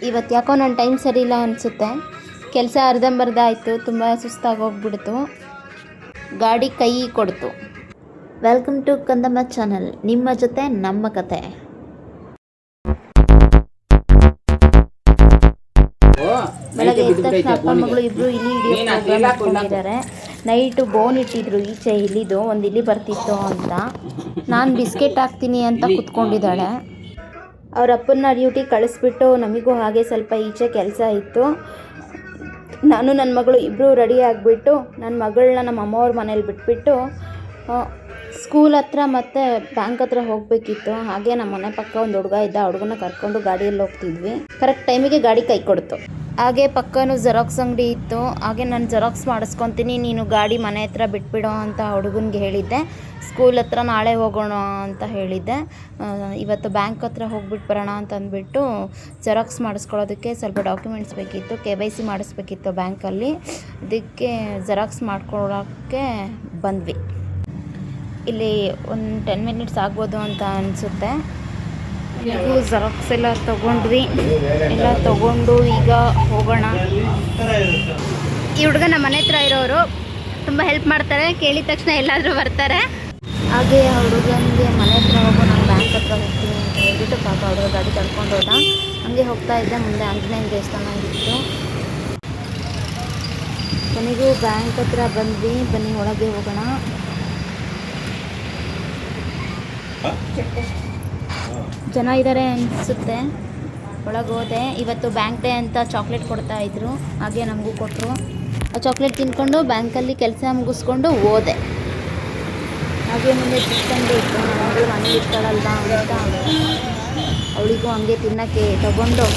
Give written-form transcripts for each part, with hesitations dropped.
ಇವತ್ತು ಯಾಕೋ ನನ್ನ ಟೈಮ್ ಸರಿ ಇಲ್ಲ ಅನಿಸುತ್ತೆ. ಕೆಲಸ ಅರ್ಧಂಬರ್ಧ ಆಯಿತು, ತುಂಬ ಸುಸ್ತಾಗಿ ಹೋಗ್ಬಿಡ್ತು. ಗಾಡಿ ಕೈ ಕೊಡ್ತು. ವೆಲ್ಕಮ್ ಟು ಕಂದಮ್ಮ ಚಾನಲ್, ನಿಮ್ಮ ಜೊತೆ ನಮ್ಮ ಕತೆ. ಬೆಳಗ್ಗೆ ಎದ್ದ ತಕ್ಷಣ ಅಪ್ಪ ಮಗಳು ಇಬ್ಬರು ಇಲಿ ಹಿಡಿಯೋಕೊಂಡಿದ್ದಾರೆ. ನೈಟು ಬೋನ್ ಇಟ್ಟಿದ್ರು ಈಚೆ ಇಲಿದು, ಒಂದು ಇಲಿ ಬರ್ತಿತ್ತು ಅಂತ. ನಾನು ಬಿಸ್ಕೆಟ್ ಹಾಕ್ತೀನಿ ಅಂತ ಕುತ್ಕೊಂಡಿದ್ದಾಳೆ. ಅವ್ರ ಅಪ್ಪನ ಡ್ಯೂಟಿ ಕಳಿಸ್ಬಿಟ್ಟು ನಮಗೂ ಹಾಗೆ ಸ್ವಲ್ಪ ಈಚೆ ಕೆಲಸ ಇತ್ತು. ನಾನು ನನ್ನ ಮಗಳು ಇಬ್ಬರು ರೆಡಿ ಆಗಿಬಿಟ್ಟು ನನ್ನ ಮಗಳನ್ನ ನಮ್ಮ ಅಮ್ಮವ್ರ ಮನೇಲಿ ಬಿಟ್ಬಿಟ್ಟು ಸ್ಕೂಲ್ ಹತ್ರ ಮತ್ತು ಬ್ಯಾಂಕ್ ಹತ್ರ ಹೋಗಬೇಕಿತ್ತು. ಹಾಗೆ ನಮ್ಮ ಮನೆ ಪಕ್ಕ ಒಂದು ಹುಡುಗ ಇದ್ದ, ಹುಡುಗನ ಕರ್ಕೊಂಡು ಗಾಡಿಯಲ್ಲಿ ಹೋಗ್ತಿದ್ವಿ. ಕರೆಕ್ಟ್ ಟೈಮಿಗೆ ಗಾಡಿ ಕೈ ಕೊಡ್ತು. ಹಾಗೆ ಪಕ್ಕನೂ ಜೆರಾಕ್ಸ್ ಅಂಗಡಿ ಇತ್ತು. ಹಾಗೆ ನಾನು ಜೆರಾಕ್ಸ್ ಮಾಡಿಸ್ಕೊತೀನಿ, ನೀನು ಗಾಡಿ ಮನೆ ಹತ್ರ ಬಿಟ್ಬಿಡೋ ಅಂತ ಹುಡುಗನಿಗೆ ಹೇಳಿದ್ದೆ. ಸ್ಕೂಲ್ ಹತ್ರ ನಾಳೆ ಹೋಗೋಣ ಅಂತ ಹೇಳಿದ್ದೆ. ಇವತ್ತು ಬ್ಯಾಂಕ್ ಹತ್ರ ಹೋಗ್ಬಿಟ್ಟು ಬರೋಣ ಅಂತ ಅಂದ್ಬಿಟ್ಟು ಜೆರಾಕ್ಸ್ ಮಾಡಿಸ್ಕೊಳ್ಳೋದಕ್ಕೆ ಸ್ವಲ್ಪ ಡಾಕ್ಯುಮೆಂಟ್ಸ್ ಬೇಕಿತ್ತು. KYC ಮಾಡಿಸ್ಬೇಕಿತ್ತು ಬ್ಯಾಂಕಲ್ಲಿ. ಅದಕ್ಕೆ ಜೆರಾಕ್ಸ್ ಮಾಡ್ಕೊಳ್ಳೋಕ್ಕೆ ಬಂದ್ವಿ. ಇಲ್ಲಿ ಒಂದು 10 ಮಿನಿಟ್ಸ್ ಆಗ್ಬೋದು ಅಂತ ಅನಿಸುತ್ತೆ. ಈಗ ಜೆರಾಕ್ಸ್ ಎಲ್ಲ ತೊಗೊಂಡ್ವಿ. ಎಲ್ಲ ತೊಗೊಂಡು ಈಗ ಹೋಗೋಣ. ಈ ಹುಡುಗ ನಮ್ಮ ಮನೆ ಹತ್ರ ಇರೋರು, ತುಂಬ ಹೆಲ್ಪ್ ಮಾಡ್ತಾರೆ. ಕೇಳಿದ ತಕ್ಷಣ ಎಲ್ಲಾದರೂ ಬರ್ತಾರೆ. ಹಾಗೆ ಆ ಹುಡುಗನಿಗೆ ಮನೆ ಹತ್ರ ಹೋಗೋ, ನಾನು ಬ್ಯಾಂಕ್ ಹತ್ರ ಹೋಗ್ತೀನಿ ಅಂತ ಹೇಳ್ಬಿಟ್ಟು ಪಾಪ ಹುಡುಗ ಗಾಡಿ ತಳ್ಕೊಂಡು ಹೋದ. ಹಂಗೆ ಹೋಗ್ತಾ ಇದ್ದೆ. ಮುಂದೆ ಆಂಜನೇಯನ ದೇವಸ್ಥಾನ ಇತ್ತು. ಕೊನೆಗೂ ಬ್ಯಾಂಕ್ ಹತ್ರ ಬಂದ್ವಿ. ಬನ್ನಿ ಒಳಗೆ ಹೋಗೋಣ. ಜನ ಇದ್ದಾರೆ ಅನಿಸುತ್ತೆ. ಒಳಗೆ ಹೋದೆ. ಇವತ್ತು ಬ್ಯಾಂಕ್ ಡೇ ಅಂತ ಚಾಕ್ಲೇಟ್ ಕೊಡ್ತಾ ಇದ್ರು. ಹಾಗೆ ನಮಗೂ ಕೊಟ್ಟರು. ಆ ಚಾಕ್ಲೇಟ್ ತಿನ್ಕೊಂಡು ಬ್ಯಾಂಕಲ್ಲಿ ಕೆಲಸ ಮುಗಿಸ್ಕೊಂಡು ಹೋದೆ. ಹಾಗೆ ಮುಂದೆ ಚಿಕ್ಕಂಡು ಇತ್ತು. ನಮಗೂ ಮನೇಲಿ ಇರ್ತಾಳಲ್ವ ಅಂತ ಅವಳಿಗೂ ಹಂಗೆ ತಿನ್ನೋಕ್ಕೆ ತಗೊಂಡು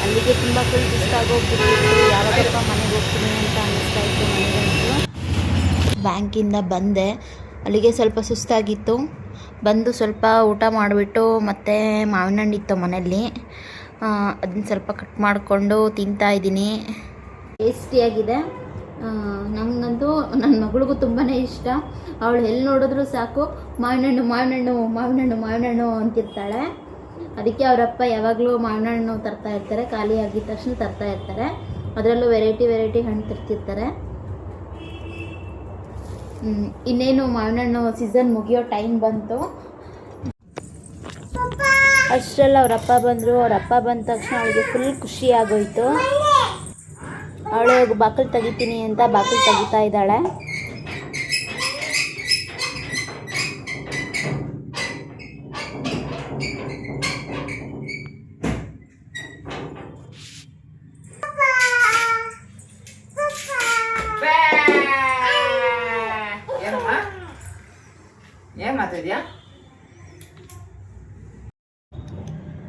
ಅಲ್ಲಿಗೆ ತುಂಬ ಫುಲ್ ಸುಸ್ತಾಗೋಗ್ಬಿಟ್ಟಿತ್ತು. ಯಾವಾಗಪ್ಪ ಮನೆಗೆ ಹೋಗ್ತೀನಿ ಅಂತ ಅನ್ನಿಸ್ತಾ ಇತ್ತು ನನಗಂತೂ. ಬ್ಯಾಂಕಿಂದ ಬಂದೆ. ಅಲ್ಲಿಗೆ ಸ್ವಲ್ಪ ಸುಸ್ತಾಗಿತ್ತು. ಬಂದು ಸ್ವಲ್ಪ ಊಟ ಮಾಡಿಬಿಟ್ಟು ಮತ್ತೆ ಮಾವಿನ ಹಣ್ಣಿತ್ತು ಮನೆಯಲ್ಲಿ, ಅದನ್ನ ಸ್ವಲ್ಪ ಕಟ್ ಮಾಡಿಕೊಂಡು ತಿಂತಾಯಿದ್ದೀನಿ. ಟೇಸ್ಟಿಯಾಗಿದೆ. ನನಗಂತೂ ನನ್ನ ಮಗಳಿಗೂ ತುಂಬಾ ಇಷ್ಟ. ಅವಳು ಎಲ್ಲಿ ನೋಡಿದ್ರು ಸಾಕು ಮಾವಿನ ಹಣ್ಣು ಮಾವಿನ ಹಣ್ಣು ಮಾವಿನ ಹಣ್ಣು ಮಾವಿನ ಹಣ್ಣು ಅಂತಿರ್ತಾಳೆ. ಅದಕ್ಕೆ ಅವರಪ್ಪ ಯಾವಾಗಲೂ ಮಾವಿನ ಹಣ್ಣು ತರ್ತಾ ಇರ್ತಾರೆ. ಖಾಲಿ ಆಗಿದ ತಕ್ಷಣ ತರ್ತಾ ಇರ್ತಾರೆ. ಅದರಲ್ಲೂ ವೆರೈಟಿ ಹಣ್ಣು ತರ್ತಿರ್ತಾರೆ. ಇನ್ನೇನು ಮಾವಿನ ಹಣ್ಣು ಸೀಸನ್ ಮುಗಿಯೋ ಟೈಮ್ ಬಂತು. ಅಷ್ಟರಲ್ಲಿ ಅವರಪ್ಪ ಬಂದರು. ಅವರಪ್ಪ ಬಂದ ತಕ್ಷಣ ಅವಳಿಗೆ ಫುಲ್ ಖುಷಿ ಆಗೋಯ್ತು. ಅವಳು ಬಾಗಿಲು ತೆಗಿತೀನಿ ಅಂತ ಬಾಗಿಲು ತೆಗಿತಾ ಇದ್ದಾಳೆ.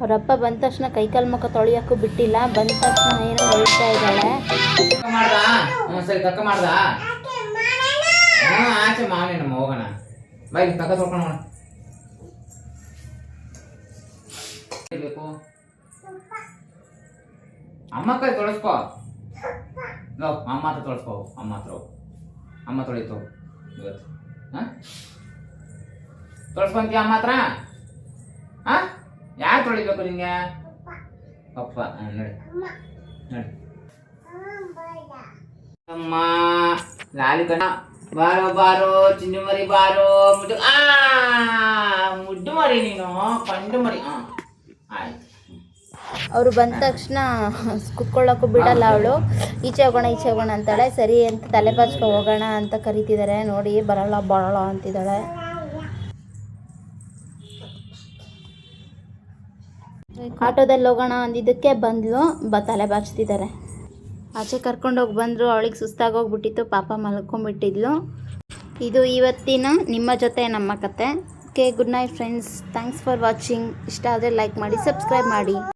ಅವರಪ್ಪ ಬಂದ ತಕ್ಷಣ ಕೈಕಾಲು ಮುಖ ತೊಳೆಯೋಕ್ಕೂ ಬಿಟ್ಟಿಲ್ಲ. ಬಂದ ತಕ್ಷಣ ಏನೋ ಹೇಳ್ತಾ ಇದ್ದಾಳೆ. ಹೋಗೋಣ ಬೈ ತಕ ತೊಳ್ಕೊಂಡು ಬೇಕು. ಅಮ್ಮ ಕೈ ತೊಳಸ್ಕೋ. ಅಮ್ಮ ಹತ್ರ ತೊಳಸ್ಕೋ. ಅಮ್ಮ ತೊಳಿತು ಇವತ್ತು. ತೊಳಸ್ಕೊಂತೀಯ ಅಮ್ಮ ಹತ್ರ? ಯಾರು ತೊಳಿಬೇಕು ನಿಂಗೆ? ಪಪ್ಪ. ನೋಡಿ ನೋಡಿ ಅಮ್ಮ ಲಾಲಿ ಕಣ. ಬಾರೋ ಬಾರೋ ಚಿನ್ನು ಮರಿ ಬಾರೋ. ಮುದ್ದು ಮರಿ ನೀನು, ಕಂಡು ಮರಿ. ಆಯ್ತು. ಅವರು ಬಂದ ತಕ್ಷಣ ಕುತ್ಕೊಳ್ಳೋಕ್ಕೂ ಬಿಡಲ್ಲ ಅವಳು. ಈಚೆ ಹೋಗೋಣ ಅಂತಾಳೆ. ಸರಿ ಅಂತ ತಲೆ ಬಾಚ್ಕೊ ಹೋಗೋಣ ಅಂತ ಕರಿತಿದ್ದಾರೆ. ನೋಡಿ ಬರಲ್ಲ ಅಂತಿದ್ದಾಳೆ. ಆಟೋದಲ್ಲಿ ಹೋಗೋಣ ಅಂದಿದ್ದಕ್ಕೆ ಬಂದ್ಲು. ತಲೆ ಬಾಚ್ತಿದ್ದಾರೆ. ಆಚೆ ಕರ್ಕೊಂಡೋಗಿ ಬಂದರು. ಅವಳಿಗೆ ಸುಸ್ತಾಗೋಗ್ಬಿಟ್ಟಿತ್ತು. ಪಾಪ ಮಲ್ಕೊಂಡ್ಬಿಟ್ಟಿದ್ಲು. ಇದು ಇವತ್ತಿನ ನಿಮ್ಮ ಜೊತೆ ನಮ್ಮ ಕತೆ. Okay, good night friends. Thanks for watching. ಇಷ್ಟ ಆದರೆ ಲೈಕ್ ಮಾಡಿ, ಸಬ್ಸ್ಕ್ರೈಬ್ ಮಾಡಿ.